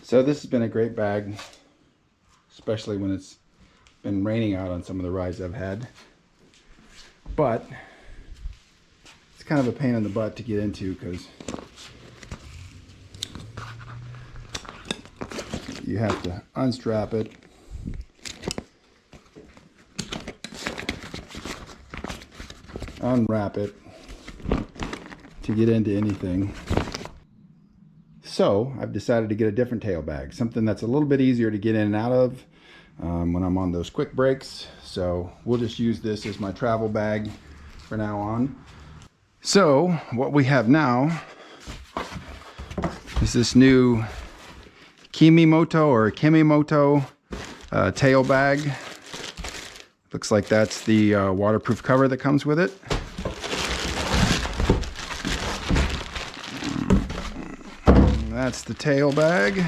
So this has been a great bag, especially when it's been raining out on some of the rides I've had. But it's kind of a pain in the butt to get into because you have to unstrap it, unwrap it to get into anything. So I've decided to get a different tail bag, something that's a little bit easier to get in and out of when I'm on those quick breaks. So we'll just use this as my travel bag for now on. So what we have now is this new Kemimoto tail bag. Looks like that's the waterproof cover that comes with it. That's the tail bag.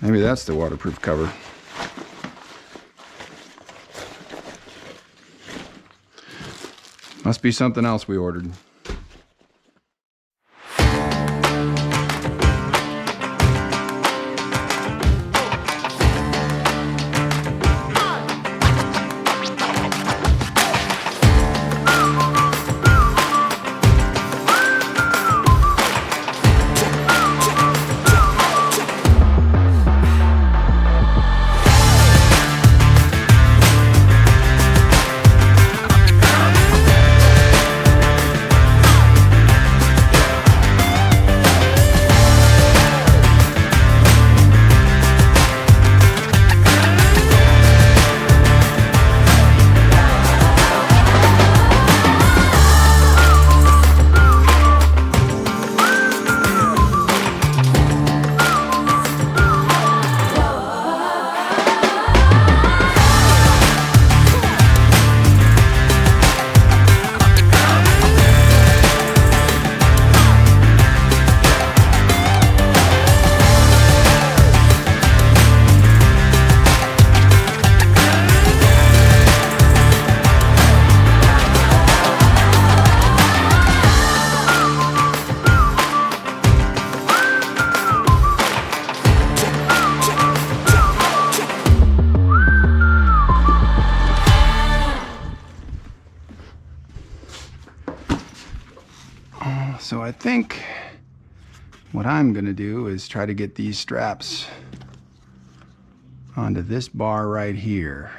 Maybe that's the waterproof cover. Must be something else we ordered. So I think what I'm going to do is try to get these straps onto this bar right here.